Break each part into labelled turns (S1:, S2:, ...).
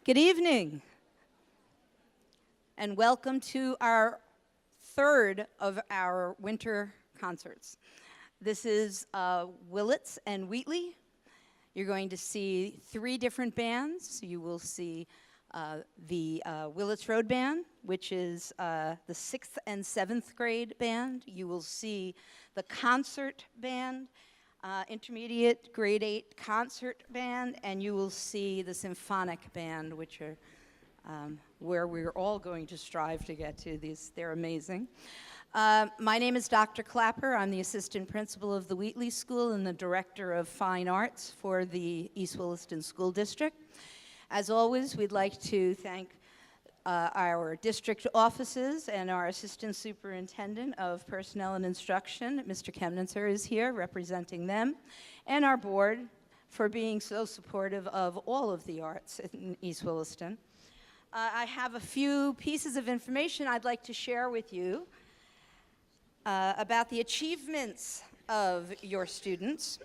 S1: Good evening, and welcome to our third of our winter concerts. This is Willits and Wheatley. You're going to see three different bands. You will see the Willetts Road Band, which is the 6th and 7th grade band. You will see the concert band, intermediate grade 8 concert band, and you will see the Symphonic band, which are where we're all going to strive to get to. They're amazing. My name is Dr. Clapper. I'm the assistant principal of the Wheatley School and the director of fine arts for the East Williston School District. As always, we'd like to thank our district offices and our assistant superintendent of personnel and instruction, Mr. Kemnitzer, is here representing them, and our board for being so supportive of all of the arts in East Williston. I have a few pieces of information I'd like to share with you about the achievements of your students.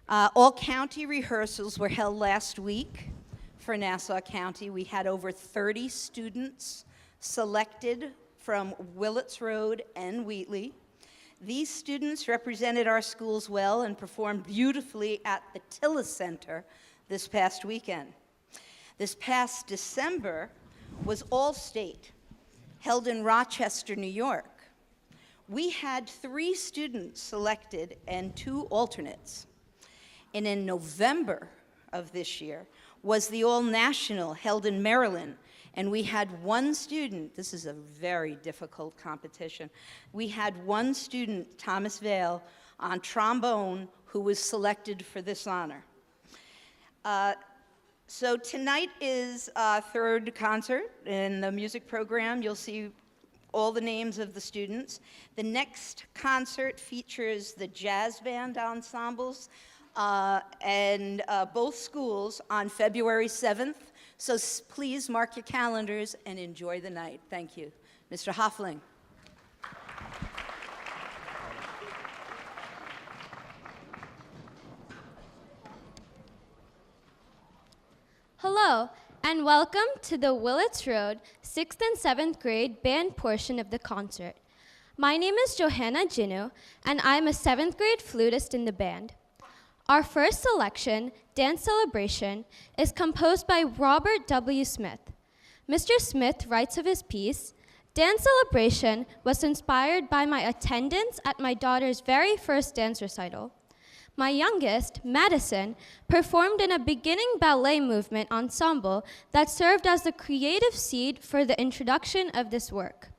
S1: All county rehearsals were held last week. For Nassau County, we had over 30 students selected from Willetts Road and Wheatley. These students represented our schools well and performed beautifully at the Tillis Center this past weekend. This past December was All-State, held in Rochester, New York. We had 3 students selected and 2 alternates. And in November of this year, was the All-National held in Maryland, and we had 1 student. This is a very difficult competition. We had 1 student, Thomas Vale, on trombone, who was selected for this honor. So tonight is our 3rd concert in the music program. You'll see all the names of the students. The next concert features the jazz band ensembles, and both schools on February 7th. So please mark your calendars and enjoy the night. Thank you. Mr. Hoffling.
S2: Hello, and welcome to the Willets Road 6th and 7th grade band portion of the concert. My name is Johanna Ginu, and I'm a 7th grade flutist in the band. Our first selection, Dance Celebration, is composed by Robert W. Smith. Mr. Smith writes of his piece, "Dance Celebration was inspired by my attendance at my daughter's very first dance recital. My youngest, Madison, performed in a beginning ballet movement ensemble that served as the creative seed for the introduction of this work.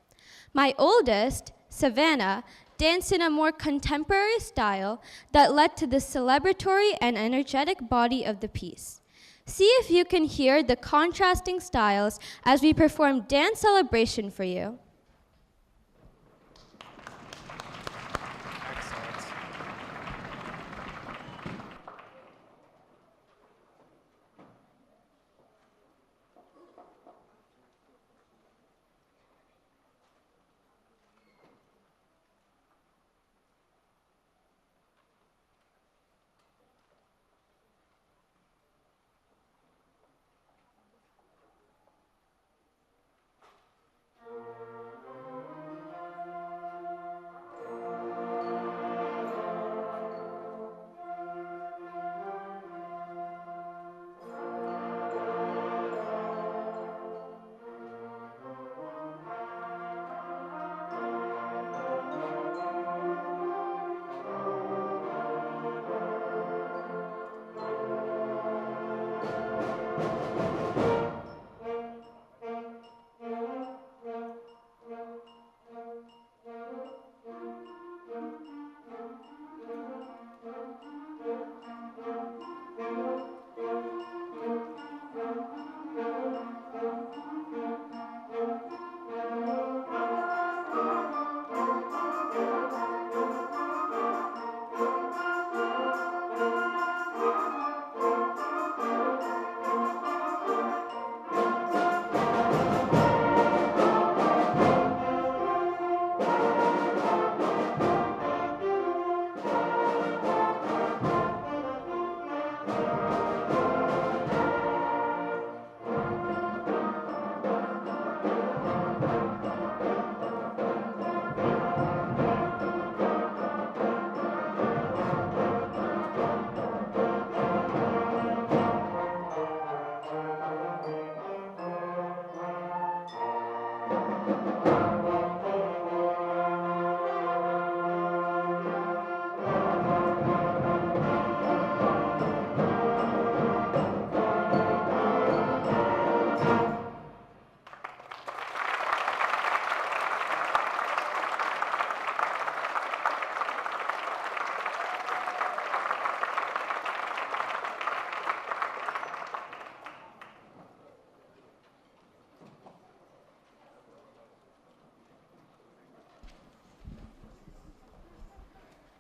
S2: My oldest, Savannah, danced in a more contemporary style that led to the celebratory and energetic body of the piece. See if you can hear the contrasting styles as we perform Dance Celebration for you."
S3: Excellent.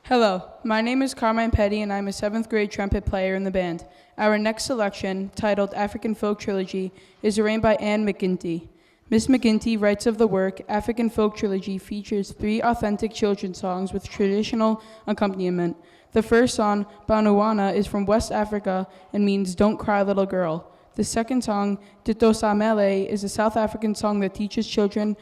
S3: Hello, my name is Carmine Petty and I'm a 7th grade trumpet player in the band. Our next selection, titled African Folk Trilogy, is arranged by Anne McGinty. Miss McGinty writes of the work, African Folk Trilogy features 3 authentic children's songs with traditional accompaniment. The first song, Banuana, is from West Africa and means Don't Cry Little Girl. The second song, Dito Samele, is a South African song that teaches children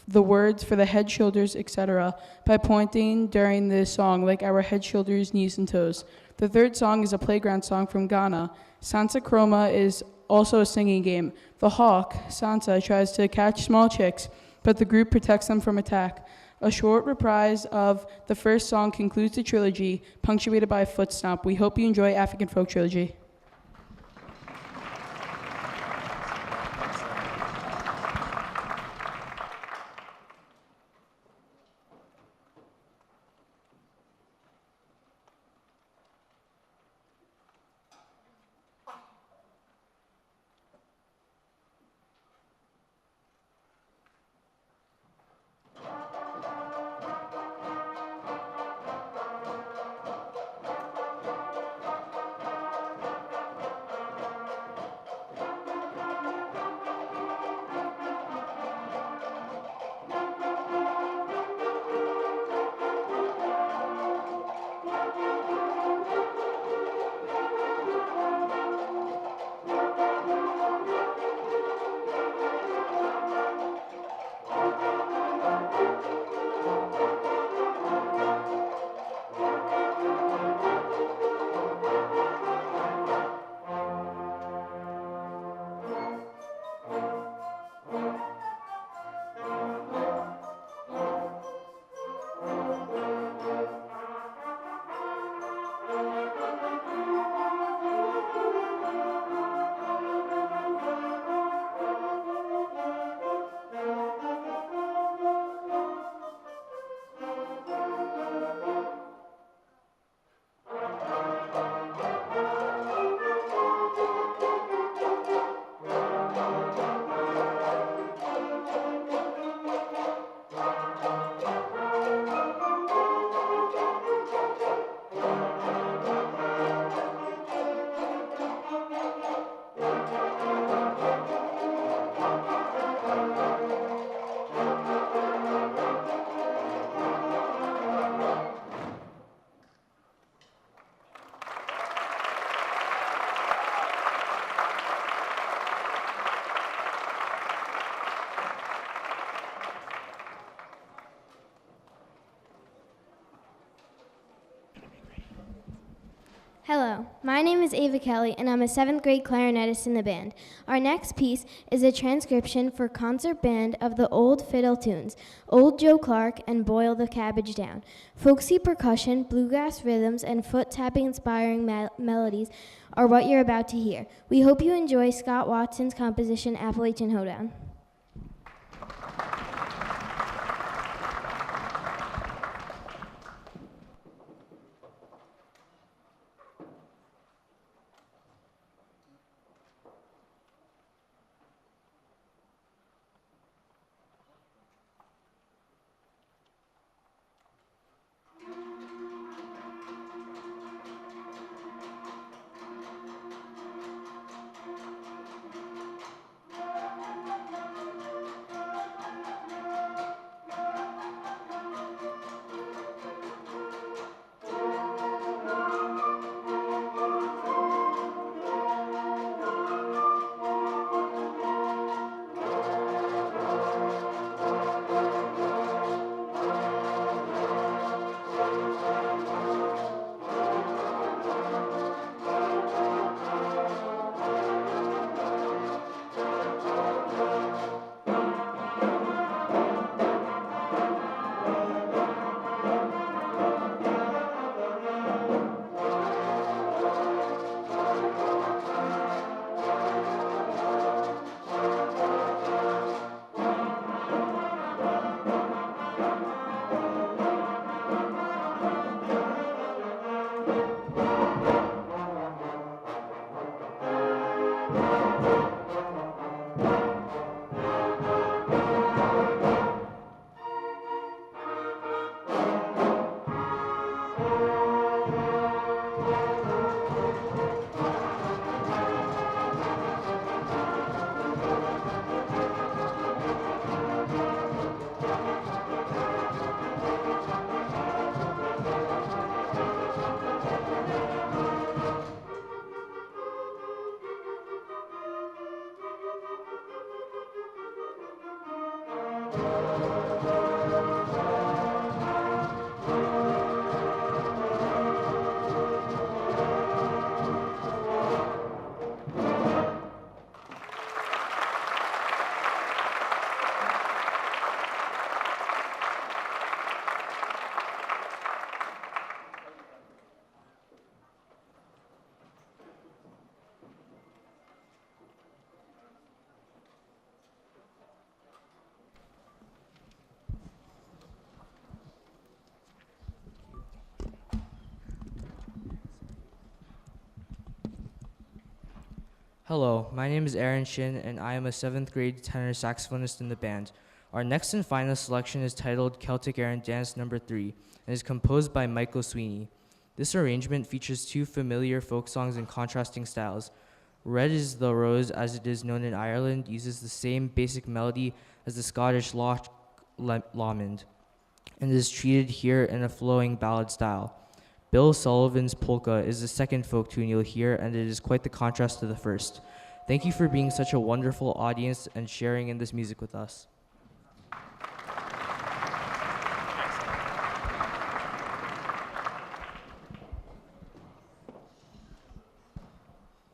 S3: the words for the head, shoulders, etc. by pointing during the song like our head, shoulders, knees, and toes. The third song is a playground song from Ghana. Sansa Chroma is also a singing game. The hawk, Sansa, tries to catch small chicks, but the group protects them from attack. A short reprise of the first song concludes the trilogy, punctuated by a foot stomp. We hope you enjoy African Folk Trilogy.
S4: Hello, my name is Ava Kelly, and I'm a 7th grade clarinetist in the band. Our next piece is a transcription for concert band of the old fiddle tunes, Old Joe Clark and Boil the Cabbage Down. Folksy percussion, bluegrass rhythms, and foot-tapping inspiring melodies are what you're about to hear. We hope you enjoy Scott Watson's composition, Appalachian Hoedown.
S5: Hello, my name is Aaron Shin, and I am a 7th grade tenor saxophonist in the band. Our next and final selection is titled Celtic Air and Dance No. 3 and is composed by Michael Sweeney. This arrangement features two familiar folk songs in contrasting styles. Red is the Rose, as it is known in Ireland, uses the same basic melody as the Scottish Loch Lomond, and is treated here in a flowing ballad style. Bill Sullivan's Polka is the second folk tune you'll hear, and it is quite the contrast to the first. Thank you for being such a wonderful audience and sharing in this music with us.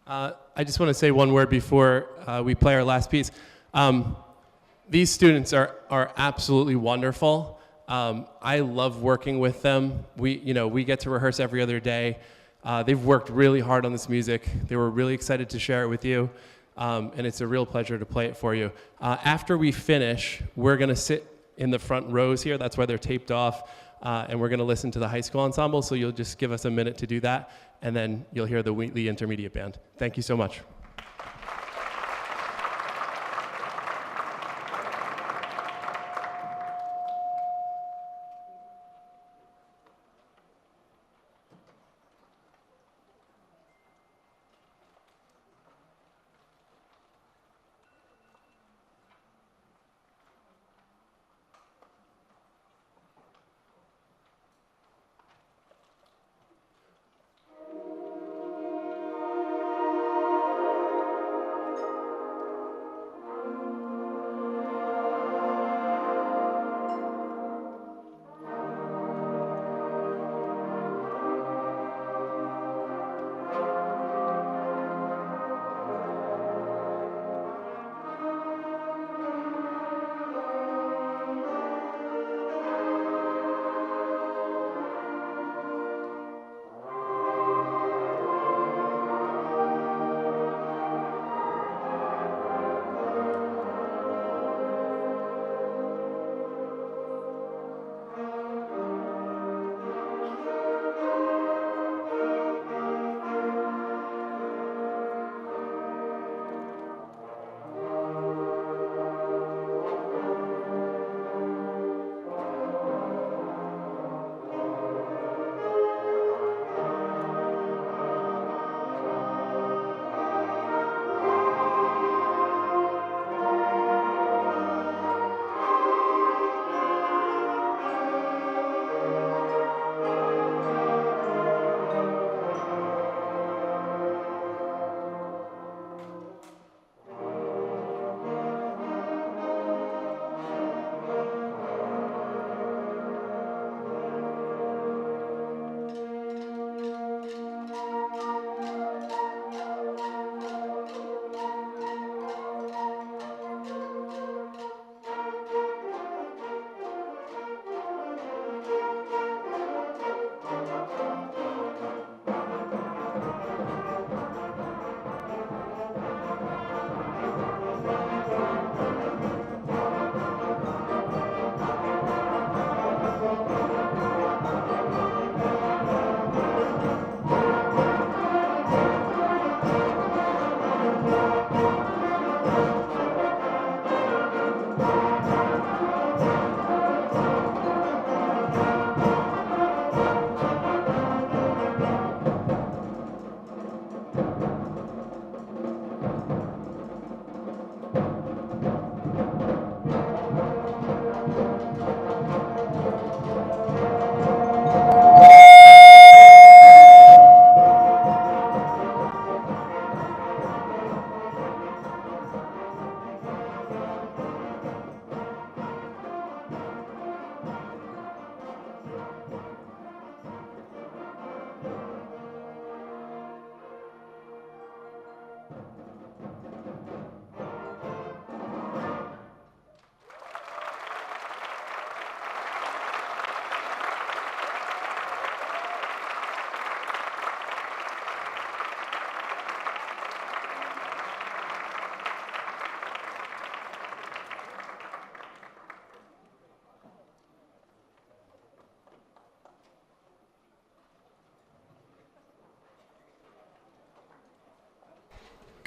S6: I just want to say one word before we play our last piece. These students are absolutely wonderful. I love working with them. We get to rehearse every other day. They've worked really hard on this music. They were really excited to share it with you, and it's a real pleasure to play it for you. After we finish, we're going to sit in the front rows here. That's why they're taped off, and we're going to listen to the high school ensemble, so you'll just give us a minute to do that, and then you'll hear the Wheatley Intermediate Band. Thank you so much.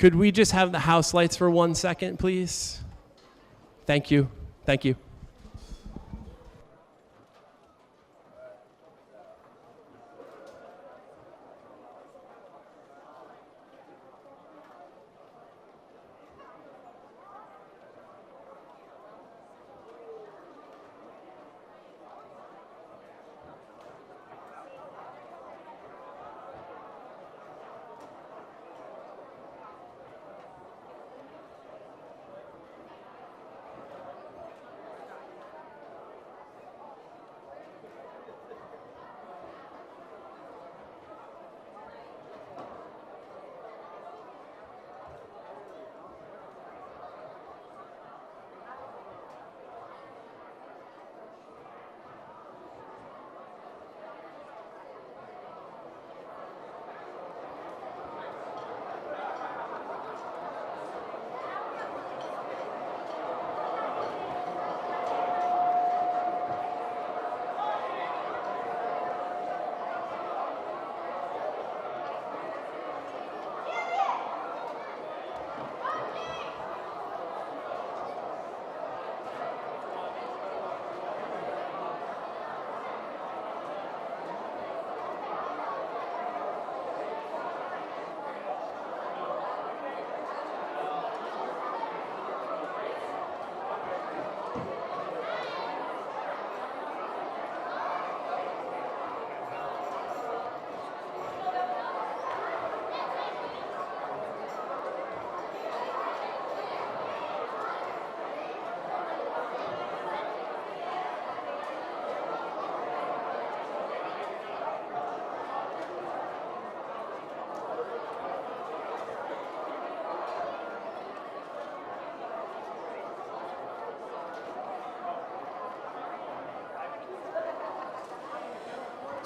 S6: Could we just have the house lights for 1 second, please? Thank you. Thank you.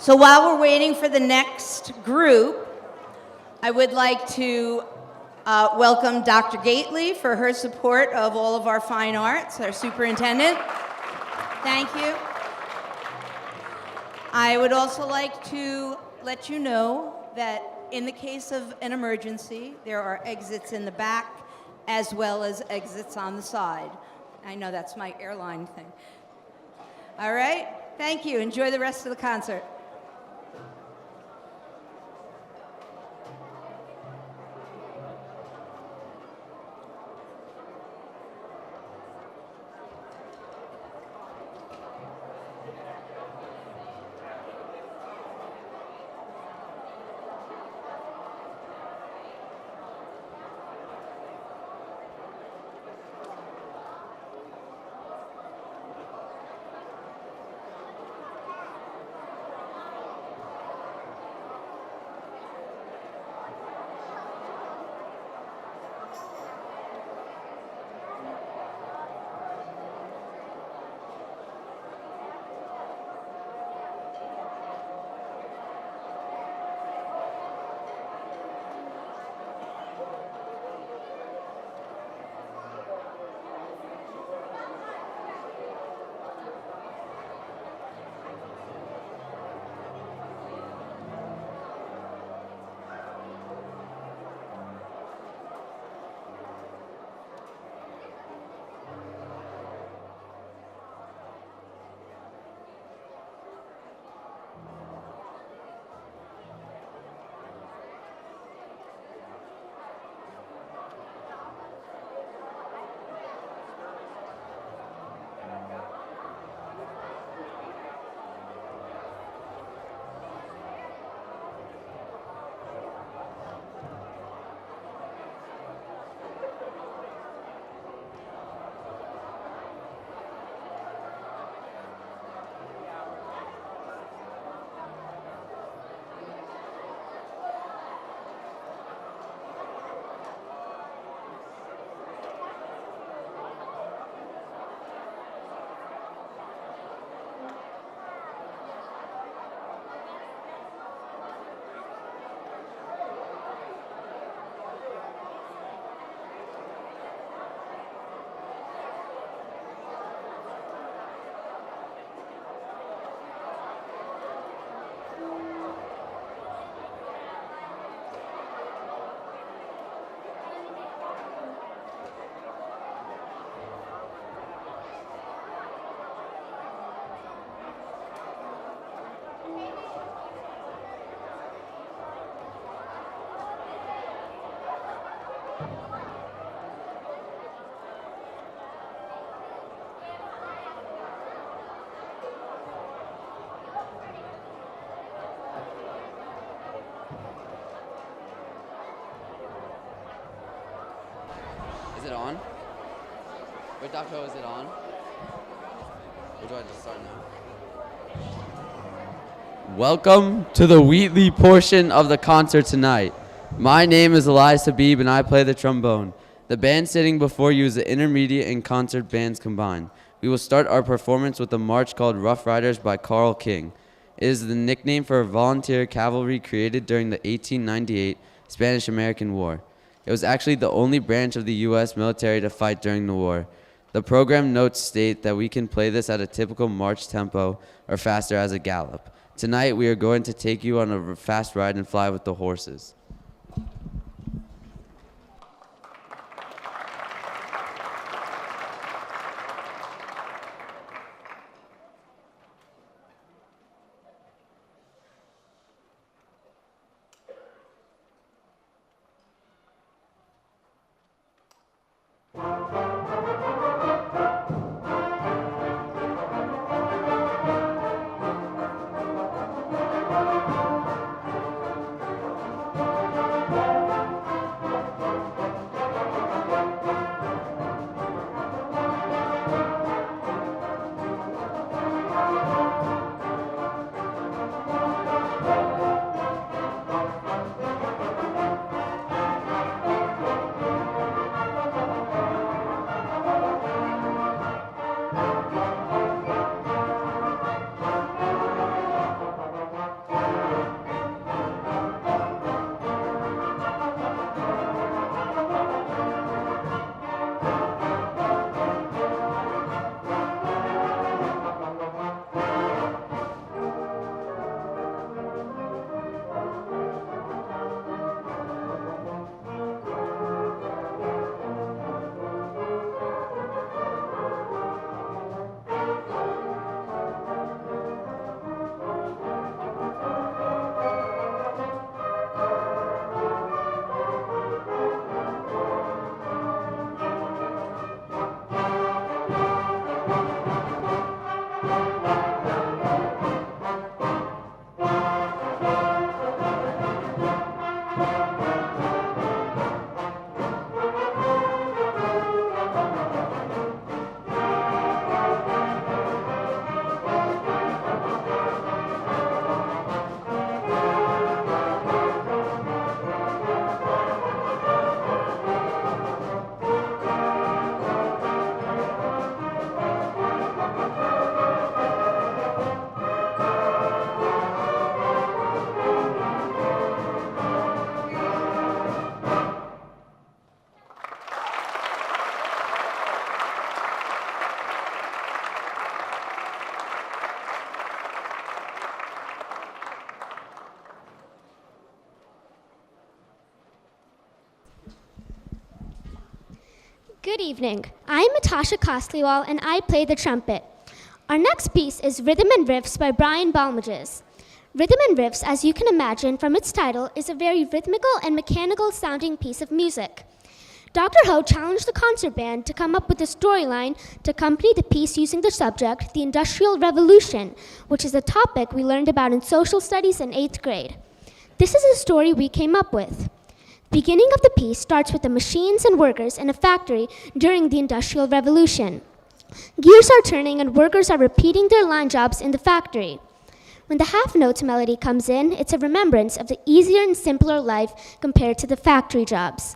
S1: So while we're waiting for the next group, I would like to welcome Dr. Gately for her support of all of our fine arts, our superintendent. Thank you. I would also like to let you know that in the case of an emergency, there are exits in the back as well as exits on the side. I know that's my airline thing. All right, thank you. Enjoy the rest of the concert.
S7: it on? Wait, Dr. Ho, is it on? Or do I just start now? Welcome to the Wheatley portion of the concert tonight. My name is Elias Habib and I play the trombone. The band sitting before you is the intermediate and concert bands combined. We will start our performance with a march called Rough Riders by Carl King. It is the nickname for a volunteer cavalry created during the 1898 Spanish-American War. It was actually the only branch of the U.S. military to fight during the war. The program notes state that we can play this at a typical march tempo or faster as a gallop. Tonight we are going to take you on a fast ride and fly with the horses.
S8: Good evening. I'm Natasha Kostlywall and I play the trumpet. Our next piece is Rhythm and Riffs by Brian Balmages. Rhythm and Riffs, as you can imagine from its title, is a very rhythmical and mechanical sounding piece of music. Dr. Ho challenged the concert band to come up with a storyline to accompany the piece using the subject, the Industrial Revolution, which is a topic we learned about in social studies in 8th grade. This is a story we came up with. The beginning of the piece starts with the machines and workers in a factory during the Industrial Revolution. Gears are turning and workers are repeating their line jobs in the factory. When the half notes melody comes in, it's a remembrance of the easier and simpler life compared to the factory jobs.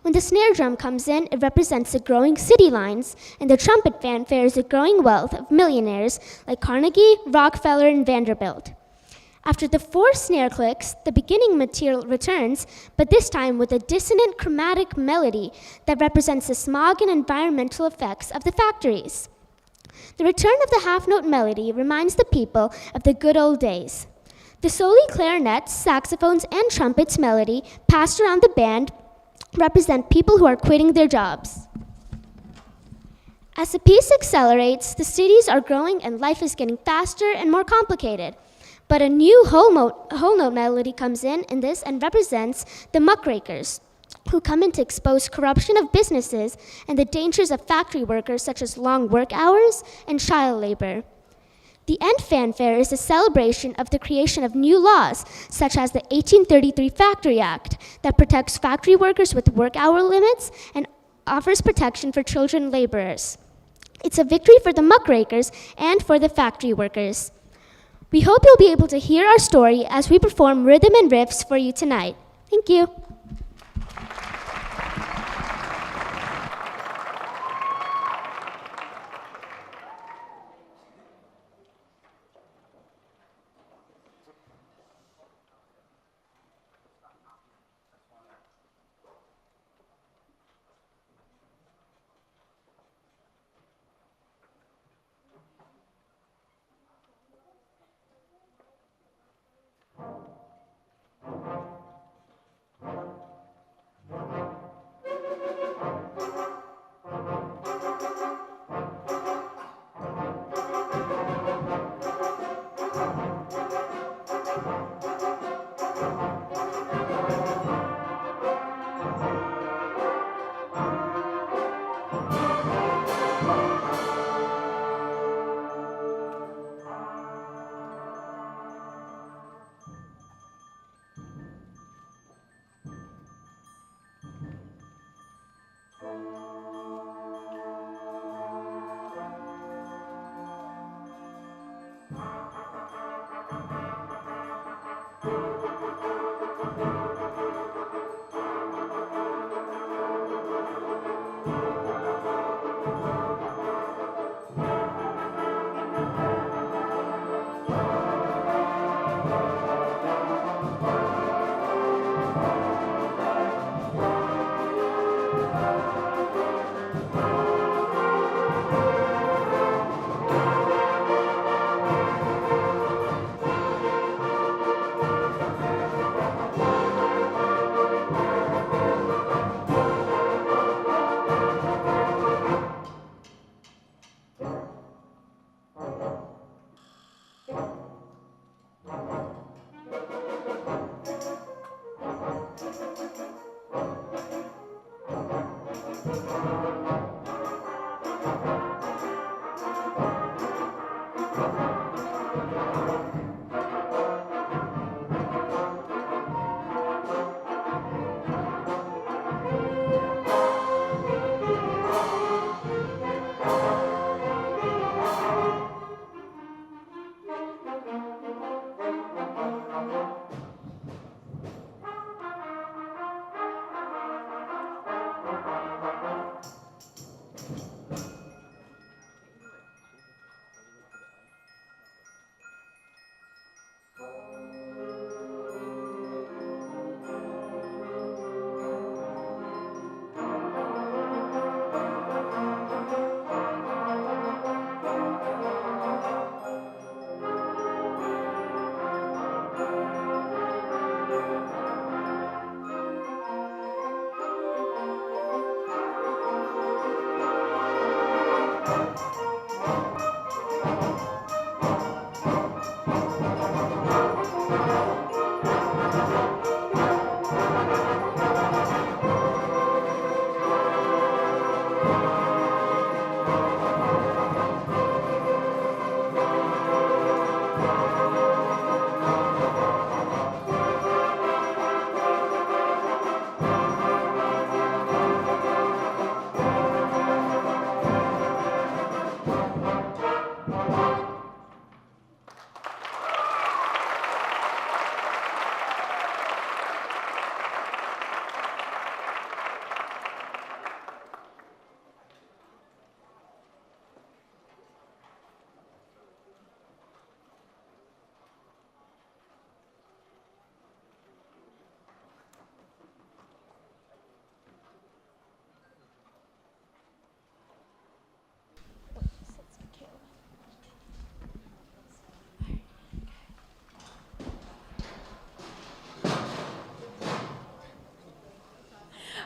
S8: When the snare drum comes in, it represents the growing city lines, and the trumpet fanfare is the growing wealth of millionaires like Carnegie, Rockefeller, and Vanderbilt. After the 4 snare clicks, the beginning material returns, but this time with a dissonant chromatic melody that represents the smog and environmental effects of the factories. The return of the half-note melody reminds the people of the good old days. The soli clarinets, saxophones, and trumpets melody passed around the band represent people who are quitting their jobs. As the piece accelerates, the cities are growing and life is getting faster and more complicated. But a new whole note melody comes in this and represents the muckrakers, who come in to expose corruption of businesses and the dangers of factory workers such as long work hours and child labor. The end fanfare is a celebration of the creation of new laws, such as the 1833 Factory Act, that protects factory workers with work hour limits and offers protection for children laborers. It's a victory for the muckrakers and for the factory workers. We hope you'll be able to hear our story as we perform rhythm and riffs for you tonight. Thank you.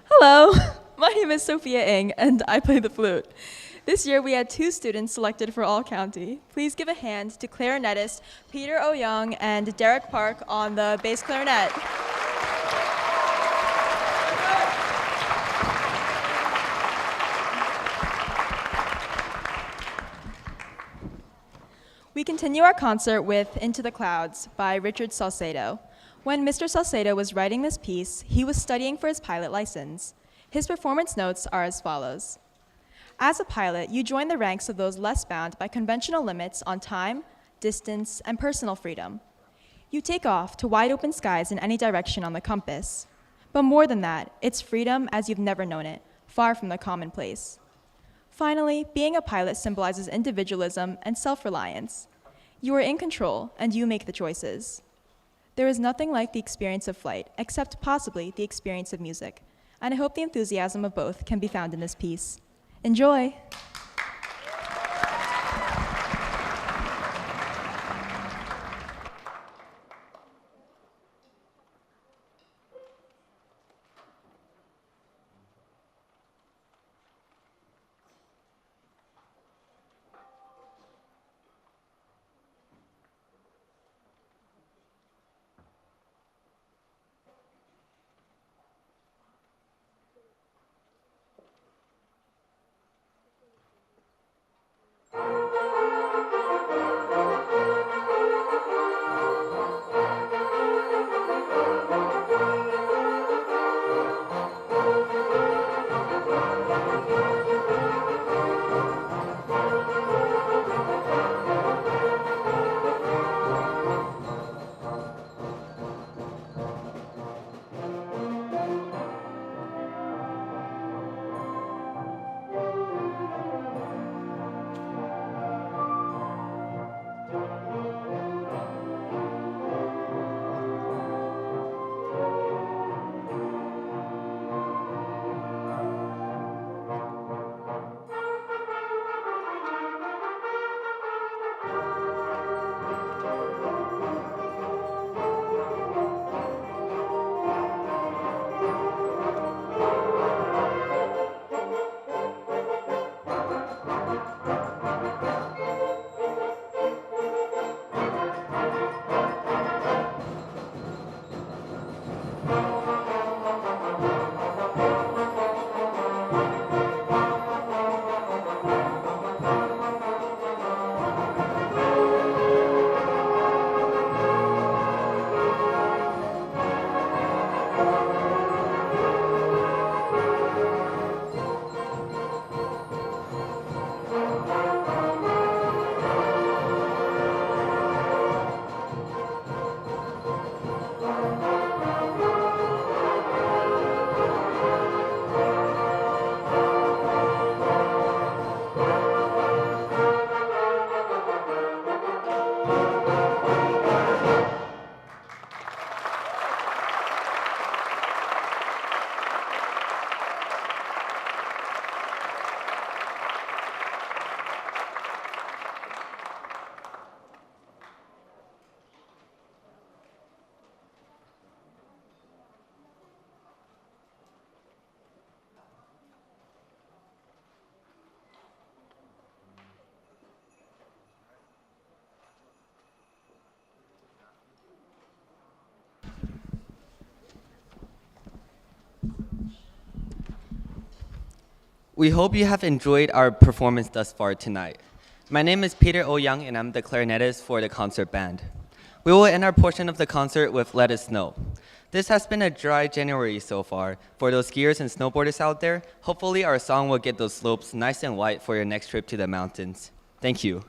S9: Hello, my name is Sophia Ng, and I play the flute. This year we had 2 students selected for All County. Please give a hand to clarinetist Peter O. Young and Derek Park on the bass clarinet. We continue our concert with Into the Clouds by Richard Salcedo. When Mr. Salcedo was writing this piece, he was studying for his pilot license. His performance notes are as follows. As a pilot, you join the ranks of those less bound by conventional limits on time, distance, and personal freedom. You take off to wide open skies in any direction on the compass. But more than that, it's freedom as you've never known it, far from the commonplace. Finally, being a pilot symbolizes individualism and self-reliance. You are in control, and you make the choices. There is nothing like the experience of flight, except possibly the experience of music, and I hope the enthusiasm of both can be found in this piece. Enjoy!
S10: We hope you have enjoyed our performance thus far tonight. My name is Peter Ouyang, and I'm the clarinetist for the concert band. We will end our portion of the concert with Let It Snow. This has been a dry January so far. For those skiers and snowboarders out there, hopefully our song will get those slopes nice and white for your next trip to the mountains. Thank you.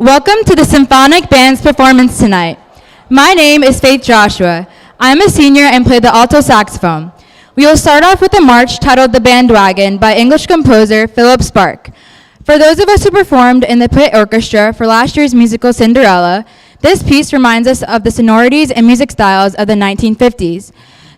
S11: Welcome to the Symphonic Band's performance tonight. My name is Faith Joshua. I'm a senior and play the alto saxophone. We will start off with a march titled The Bandwagon by English composer Philip Spark. For those of us who performed in the pit orchestra for last year's musical Cinderella, this piece reminds us of the sonorities and music styles of the 1950s.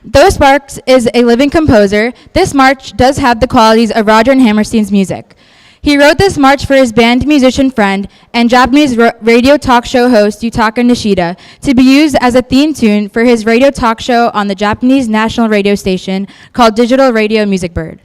S11: Though Sparks is a living composer, this march does have the qualities of Roger and Hammerstein's music. He wrote this march for his band musician friend and Japanese radio talk show host Yutaka Nishida to be used as a theme tune for his radio talk show on the Japanese national radio station called Digital Radio Music Bird.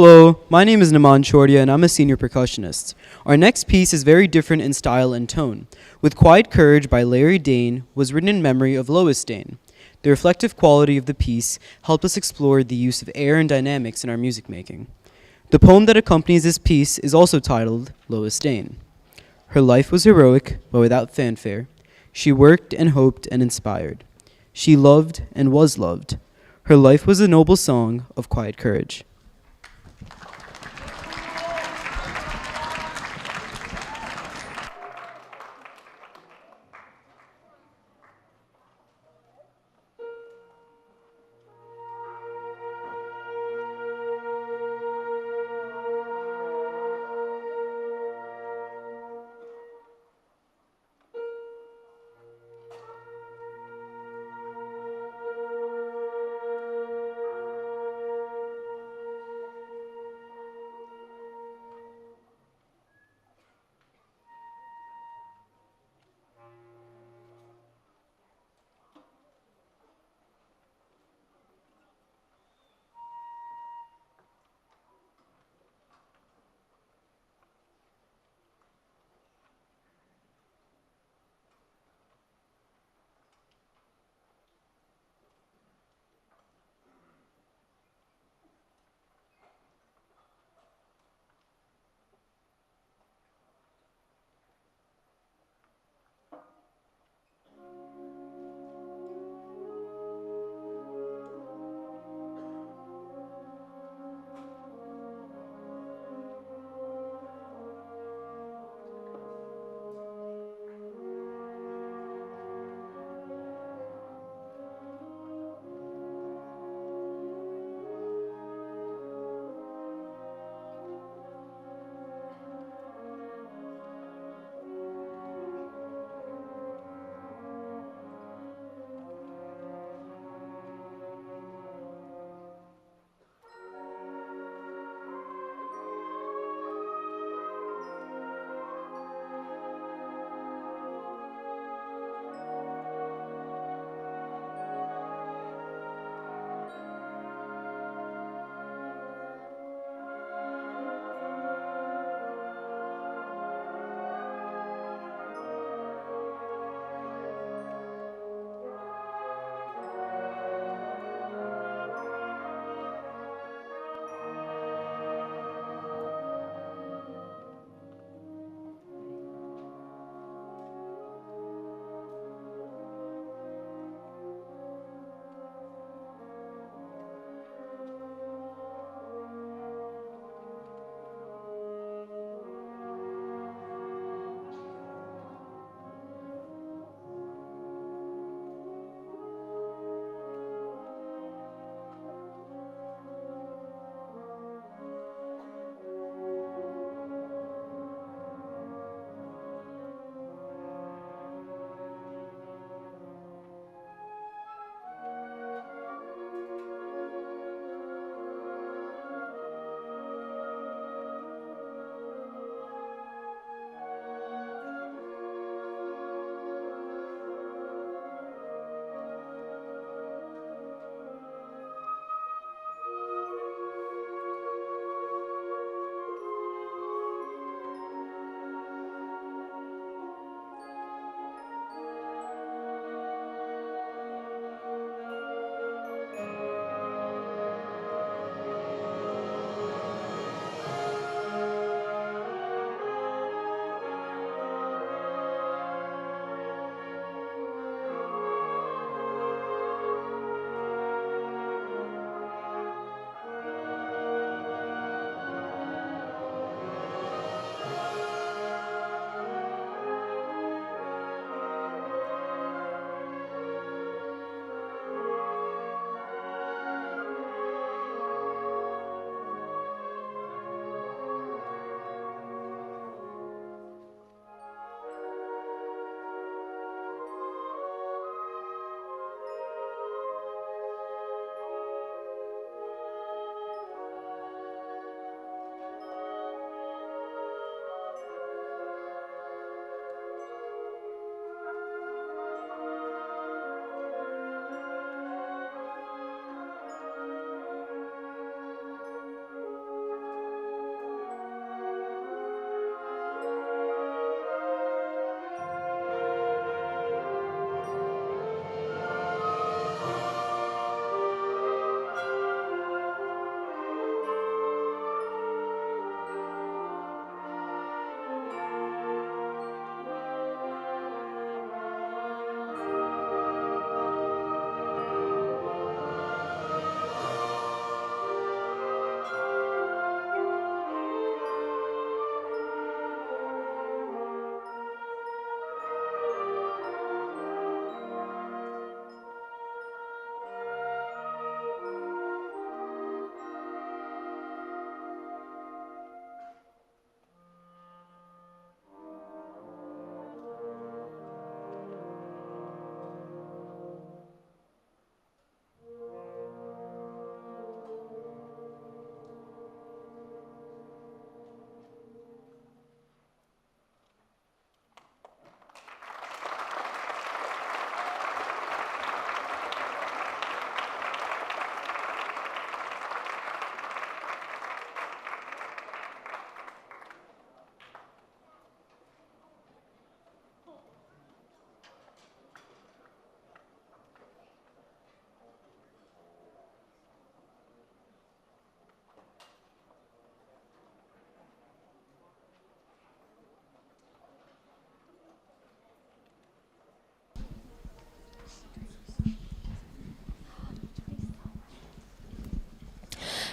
S12: Hello, my name is Naman Chordia and I'm a senior percussionist. Our next piece is very different in style and tone. With Quiet Courage by Larry Dane was written in memory of Lois Dane. The reflective quality of the piece helped us explore the use of air and dynamics in our music making. The poem that accompanies this piece is also titled Lois Dane. Her life was heroic, but without fanfare. She worked and hoped and inspired. She loved and was loved. Her life was a noble song of quiet courage.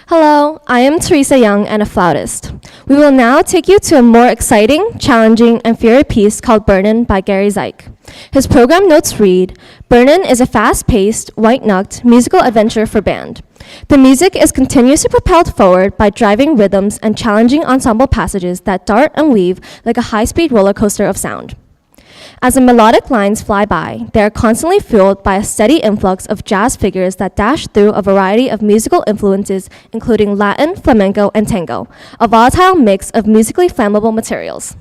S13: Hello, I am Teresa Young and a flautist. We will now take you to a more exciting, challenging, and fiery piece called Burnin' by Gary Zeik. His program notes read, Burnin' is a fast-paced, white-knucked musical adventure for band. The music is continuously propelled forward by driving rhythms and challenging ensemble passages that dart and weave like a high-speed roller coaster of sound. As the melodic lines fly by, they are constantly fueled by a steady influx of jazz figures that dash through a variety of musical influences, including Latin, flamenco, and tango, a volatile mix of musically flammable materials.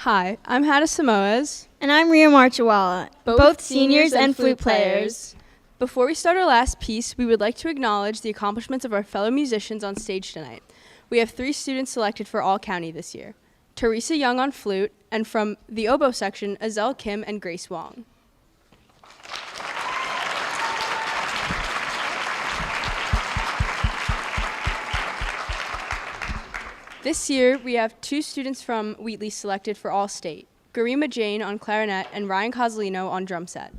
S9: Hi, I'm Hannah Samoas.
S14: And I'm Ria Marchawala,
S9: Both seniors and flute players. Before we start our last piece, we would like to acknowledge the accomplishments of our fellow musicians on stage tonight. We have 3 students selected for All County this year. Teresa Young on flute, and from the oboe section, Azelle Kim and Grace Wong. This year, we have 2 students from Wheatley selected for All-State, Garima Jane on clarinet and Ryan Cosolino on drum set.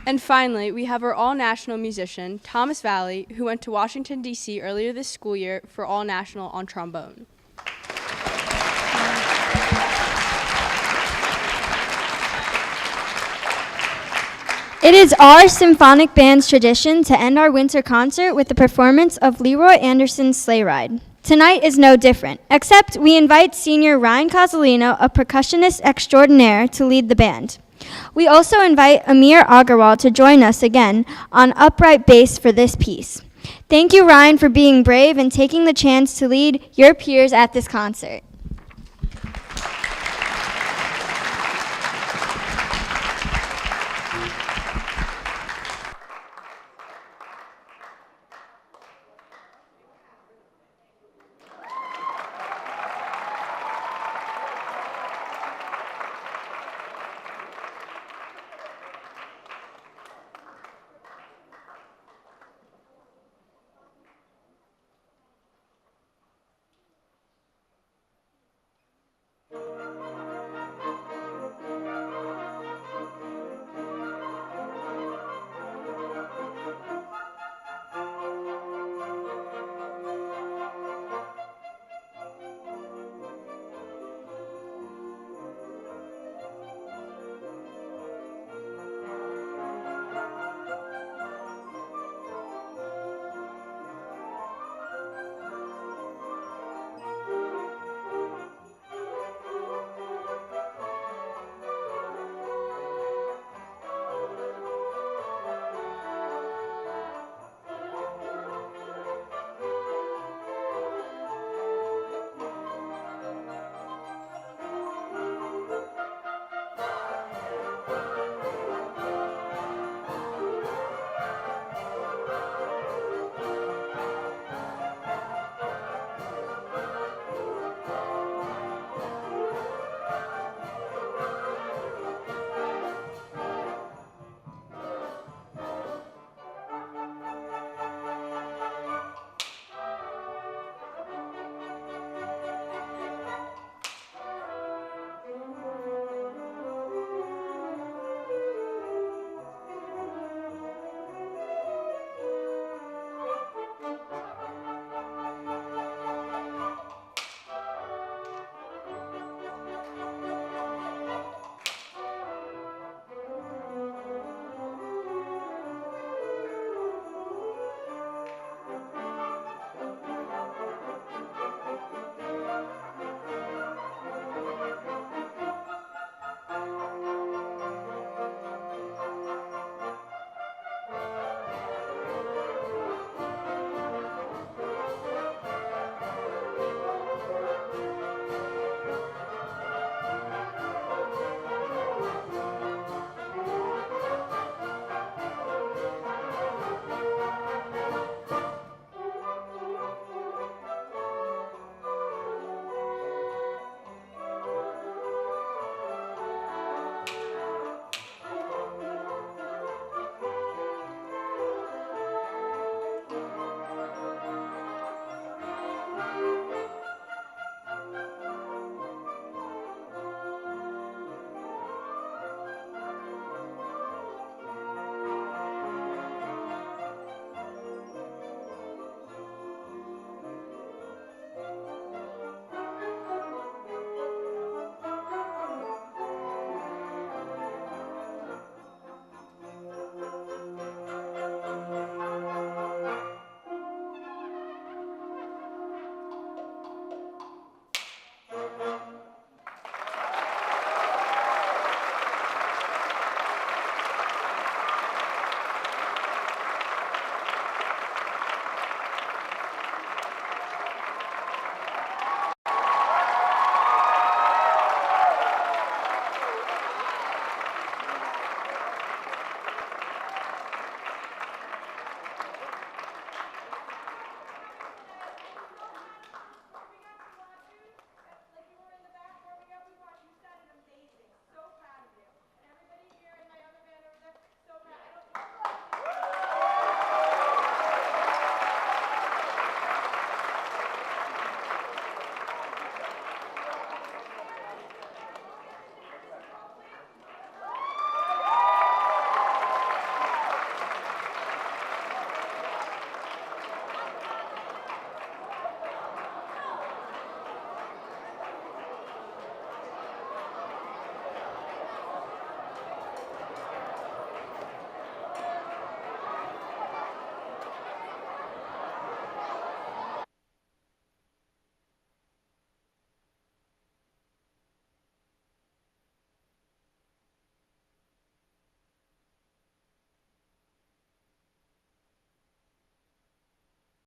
S9: And finally, we have our all-national musician, Thomas Valley, who went to Washington, D.C. earlier this school year for all-national on trombone.
S14: It is our symphonic band's tradition to end our winter concert with the performance of Leroy Anderson's Sleigh Ride. Tonight is no different, except we invite senior Ryan Cosolino, a percussionist extraordinaire, to lead the band. We also invite Amir Agarwal to join us again on upright bass for this piece. Thank you, Ryan, for being brave and taking the chance to lead your peers at this concert.